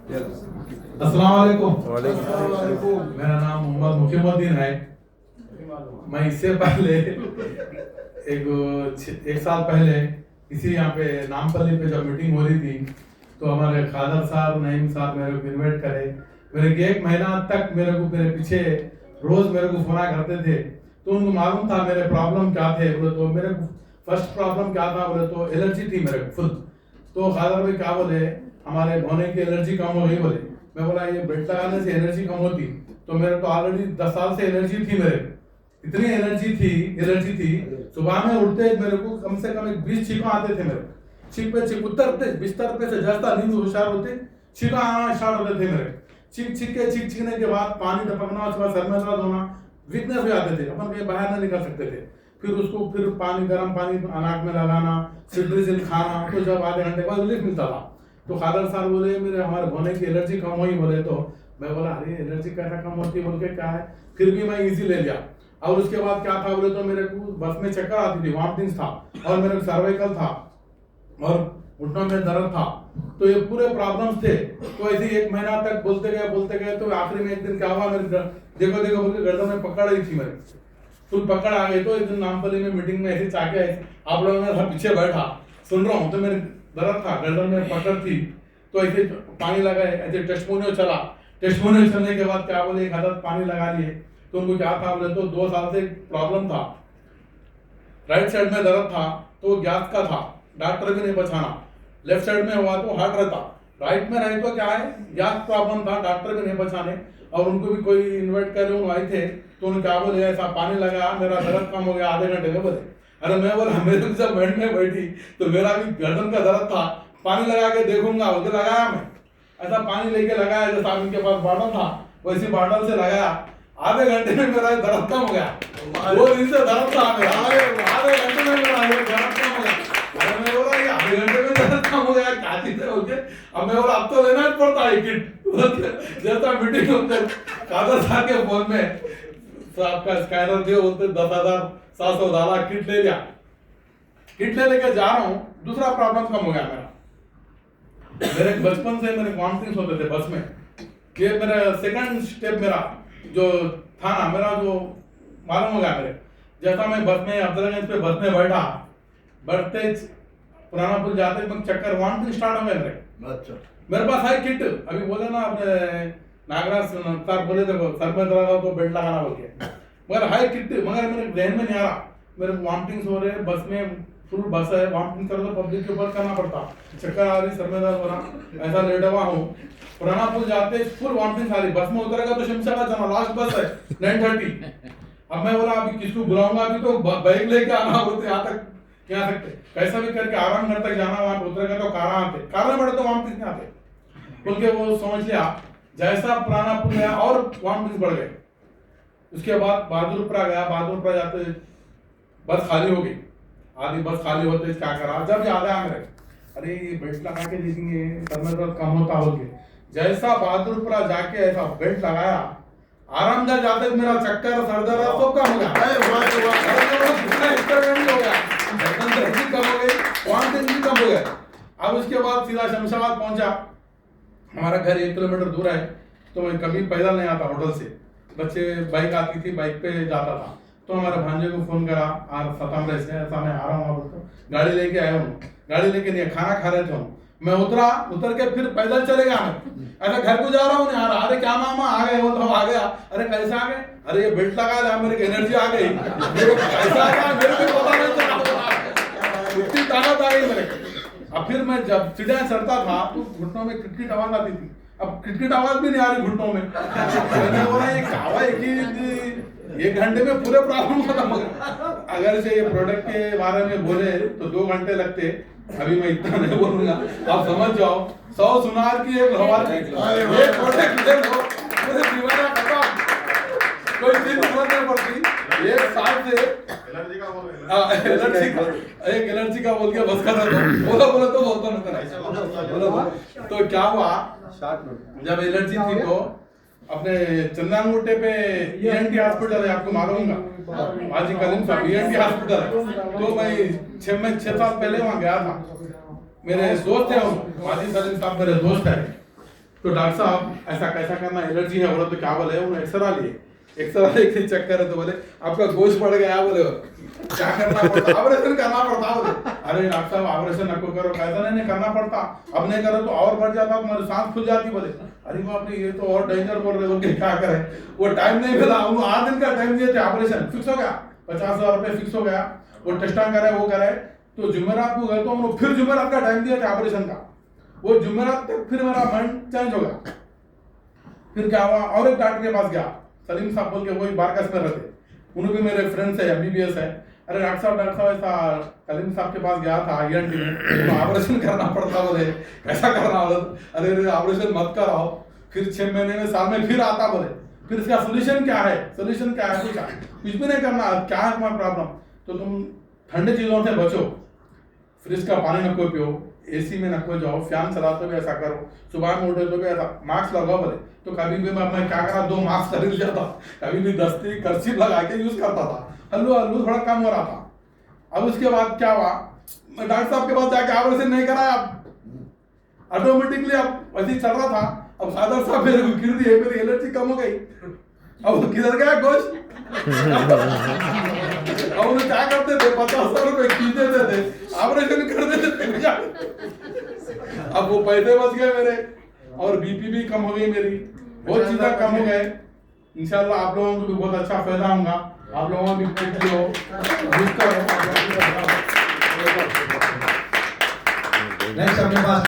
अस्सलाम वालेकुम। मेरा नाम मोहम्मद मुकीमुद्दीन है। मैं इससे पहले एक साल पहले इसी यहाँ पे नामपल्ली पे जब मीटिंग हो रही थी तो हमारे खादर साहब नईम साहब मेरे को इन्वाइट करे। मेरे को 1 महीना तक मेरे पीछे रोज मेरे को फोन करते थे, तो उनको मालूम था मेरे प्रॉब्लम क्या थे। बोले तो मेरे फर्स्ट प्रॉब्लम क्या था, बोले तो एलर्जी थी मेरे को खुद। तो खादर भाई क्या बोले, हमारे भोने की एलर्जी कम हो गई बोले। मैं बोला ये बेल्ट लगाने से एनर्जी कम होती, तो मेरे तो ऑलरेडी 10 साल से एनर्जी थी, मेरे इतनी एनर्जी थी। सुबह में उठते मेरे को कम से कम 20 छींक आते थे। मेरे छींक उतरते बिस्तर पे से जैसा नींद होशियार होते छींक आना स्टार्ट होते थे। मेरे छींकने के बाद पानी टपकना, उसके बाद सर में दर्द होना, वीकनेस भी आते थे, अपन कहीं बाहर नहीं निकल सकते थे। फिर पानी गर्म पानी नाक में लगाना, सिट्रिजिन खाना, तो जब आधे घंटे बाद रिलीफ मिलता था। तो खादर साहब बोले मेरे हमारे भोने की एलर्जी कम हुई बोले। तो मैं बोला अरे एलर्जी कैसा कम होती बोल के क्या है, फिर भी मैं इजी ले लिया। और उसके बाद क्या था बोले तो मेरे को बस में चक्कर आती थी, वॉमिटिंग था, और मेरे को सर्वाइकल था और घुटनों में दर्द था। तो ये पूरे प्रॉब्लम्स थे। तो ऐसे 1 महीना तक बोलते गए तो आखिरी में एक दिन क्या हुआ, मेरे देखो बोल के गर्दन में पकड़ रही थी, मेरे फुल पकड़ आ गई। तो एक दिन नामपल्ली में मीटिंग में ऐसे चाके आप लोगों ने पीछे बैठा सुन रहा हूँ, तो मेरे दर्द था, गर्दन में पकड़ थी। तो ऐसे पानी लगाए, ऐसे टेस्टमोनियो चलने के बाद क्या बोले, 1 आदत पानी लगा लिए। तो उनको क्या था बोले तो 2 साल से प्रॉब्लम था, राइट साइड में दर्द था, तो गैस का था, डॉक्टर भी नहीं बचाना। लेफ्ट साइड में हुआ तो हार्ट रहता, राइट में रहे तो क्या है गैस प्रॉब्लम था, डॉक्टर भी नहीं बचाने। और उनको भी कोई इन्वाइट करे उन आए थे, तो उन्होंने क्या बोले ऐसा पानी लगाया, मेरा दर्द कम हो गया आधे घंटे में बोले। अरे मैं बोला मेरे जब बेड में बैठी तो मेरा भी गर्दन का दर्द था, पानी लगा के देखूंगा उसे लगाया। मैं ऐसा पानी लेके लगाया, जैसा इनके पास बॉटल था वैसी बॉटल से लगाया, आधे घंटे में मेरा दर्द कम हो गया। वो दिन से दर्द था मेरा, आधे घंटे में मेरा दर्द कम हो गया। अरे मैं बोला ये आधे घंटे में दर्द कम हो गया क्या चीज है बोल के। अब मैं बोला अब तो लेना ही पड़ता है किट। जैसा मीटिंग होते खादर साहब के फोन में तो आपका स्कैनर दियो बोलते 10,700 डाला, किट ले लिया। किट ले लेके जा रहा हूँ, दूसरा प्रॉब्लम कम हो गया मेरे बचपन से मेरे वॉमिटिंग्स होते थे बस में। ये मेरा सेकंड स्टेप मेरा जो था ना, मेरा जो मालूम हो गया मेरे, जैसा मैं बस में अफजलगंज पे बस में बैठते पुराना पुल जाते चक्कर वॉमिटिंग स्टार्ट हो गए मेरे। अच्छा, मेरे पास है किट, अभी बोले ना अपने नागराज सर बोले थे सर में दर्द तो बेल्ट लगाना बोल के, मगर हाई किट, मगर मेरे ध्यान में नहीं आ रहा। मेरे वॉमिटिंग्स हो रहे, बस में फुल बस है, वॉमिटिंग करो तो पब्लिक के ऊपर करना पड़ता, चक्कर आ रही, सर में दर्द हो रहा, ऐसा लेटा हुआ हूँ। पुराना पुल जाते फुल वॉमिटिंग आ रही, बस में उतरेगा तो शमशाबाद जाना, लास्ट बस है 9:30। अब मैं बोला अभी किसको बुलाऊंगा, अभी तो बाइक लेके आना बोलते यहाँ तक क्या सकते, कैसा भी करके आरामगढ़ तक जाना, वहां उतरेगा तो कारा आते, कारा में तो वॉमिटिंग नहीं आते बोल के वो समझ लिया। जैसा पुराना पुल गया और वॉमिटिंग बढ़ गए। उसके बाद बहादुरपुरा गया, बहादुरपुरा जाते बस खाली हो गई, आधी बस खाली होते क्या करा, जब याद आया मेरे अरे बेल्ट लगा के देखेंगे सर में दर्द कम होता हो गया। जैसा बहादुरपुरा जाके ऐसा बेल्ट लगाया, आरामदायक जाते मेरा चक्कर सर दर्द सब कम हो गया, कम हो गई, वॉमिटिंग कम हो गया। अब उसके बाद सीधा शमशाबाद पहुंचा, हमारा घर 1 किलोमीटर दूर है, तो मैं कभी पैदल नहीं आता होटल से, बच्चे बाइक आती थी बाइक पे जाता था। तो हमारे भांजे को फोन करा और सतामरे से ऐसा मैं आ रहा हूँ, गाड़ी लेके आया हूँ, गाड़ी लेके नहीं खाना खा रहे थे, मैं उतर के फिर पैदल चले गया। मैं ऐसा घर को जा रहा हूँ नहीं आ रहा, अरे क्या मामा आ गए, वो तो आ गया, अरे कैसे आ गए, अरे ये बेल्ट लगा लिया, मेरे एनर्जी आ गई, कैसा आ गया मेरे को पता नहीं चला, इतनी ताकत आ गई मेरे। अब फिर मैं जब सीढ़ियां चढ़ता था तो घुटनों में किटकिट आवाज आती थी, अब किटकिट आवाज भी नहीं आ रही घुटनों में। मैंने बोला ये क्या हुआ, 1 घंटे में पूरे प्रॉब्लम खत्म हो गया। अगर से ये प्रोडक्ट के बारे में बोले तो 2 घंटे लगते, अभी मैं इतना नहीं बोलूंगा, आप समझ जाओ 100 सुनार की एक हवा, ये प्रोडक्ट ले लो पूरे दीवाना खत्म, कोई चीज जरूरत नहीं पड़ती। 1 साल से एलर्जी का बोल के बस कर रहा था, बोला तो बोलता नहीं। तो क्या हुआ, जब एलर्जी थी तो अपने चंदनगुट्टे पे ईएनटी हॉस्पिटल है, आपको मालूम होगा, हाजी कलीम साहब ईएनटी हॉस्पिटल है। तो मैं 6 साल पहले वहाँ गया था, मेरे दोस्त है हाजी कलीम साहब, मेरे दोस्त है। तो डॉक्टर साहब ऐसा कैसा करना, एलर्जी है बोला, तो क्या बोले, उन्होंने एक्सरा लिए, एक्सरा लेके चेक करे तो बोले आपका गोश्त बढ़ गया, बोले क्या करना पड़ता, ऑपरेशन करना पड़ता, बोले अरे डॉक्टर साहब ऑपरेशन नको करो, कैसा नहीं करना पड़ता, अब नहीं करो तो और बढ़ जाता, तुम्हारी सांस खुल जाती, बोले अरे बाप रे ये तो और डेंजर बोल रहे हो कि क्या करे, वो टाइम नहीं मिला, वो 8 दिन का टाइम दिए थे, ऑपरेशन फिक्स हो गया, 50,000 रुपये फिक्स हो गया, वो टेस्टा करे वो करे, तो जुमेरात को गए तो उन्होंने फिर जुमेरात का टाइम दिया था ऑपरेशन का, वो जुमेरात तक फिर मेरा माइंड चेंज हो गया, फिर क्या हुआ और एक डॉक्टर के पास गया, सलीम साहब बोल के, वही बारकस में रहते, उन्हें भी मेरे फ्रेंड्स है, एमबीबीएस है, अरे डॉक्टर साहब ऐसा सलीम साहब के पास गया था ईएनटी में, ऑपरेशन करना पड़ता, बोले कैसा करना, बोले अरे ऑपरेशन मत कराओ, फिर 6 महीने में साल में फिर आता, बोले फिर इसका सोल्यूशन क्या है, सोल्यूशन क्या है, कुछ भी नहीं करना, क्या है तुम्हारा प्रॉब्लम, तो तुम ठंडे चीजों से बचो, फ्रिज का पानी नको पियो, एसी में नको जाओ, फैन चलाते हुए ऐसा करो, सुबह में उठे तो भी ऐसा मास्क लगाओ, बोले तो कभी भी मैं क्या करा, 2 मास्क खरीद लिया था, कभी भी दस्ती कर्ची लगा के यूज करता था, हल्लू हल्लू थोड़ा कम हो रहा था। अब उसके बाद क्या हुआ, मैं डॉक्टर साहब के पास जाके ऑपरेशन नहीं कराया, ऑटोमेटिकली अब वैसे चल रहा था, अब फादर साहब मेरे को गिर दिए, मेरी एलर्जी कम हो गई, अब किधर गया गोश्त, अब उन्हें क्या करते थे, 50,000 रुपए खींच देते थे, ऑपरेशन कर देते थे, अब वो पैसे बच गए मेरे, और बीपी भी कम हो गई मेरी, बहुत चीजें कम हो गए, इंशाल्लाह आप लोगों को भी बहुत अच्छा फायदा होगा, आप लोगों भी पेट लो, नेक्स्ट अपने पास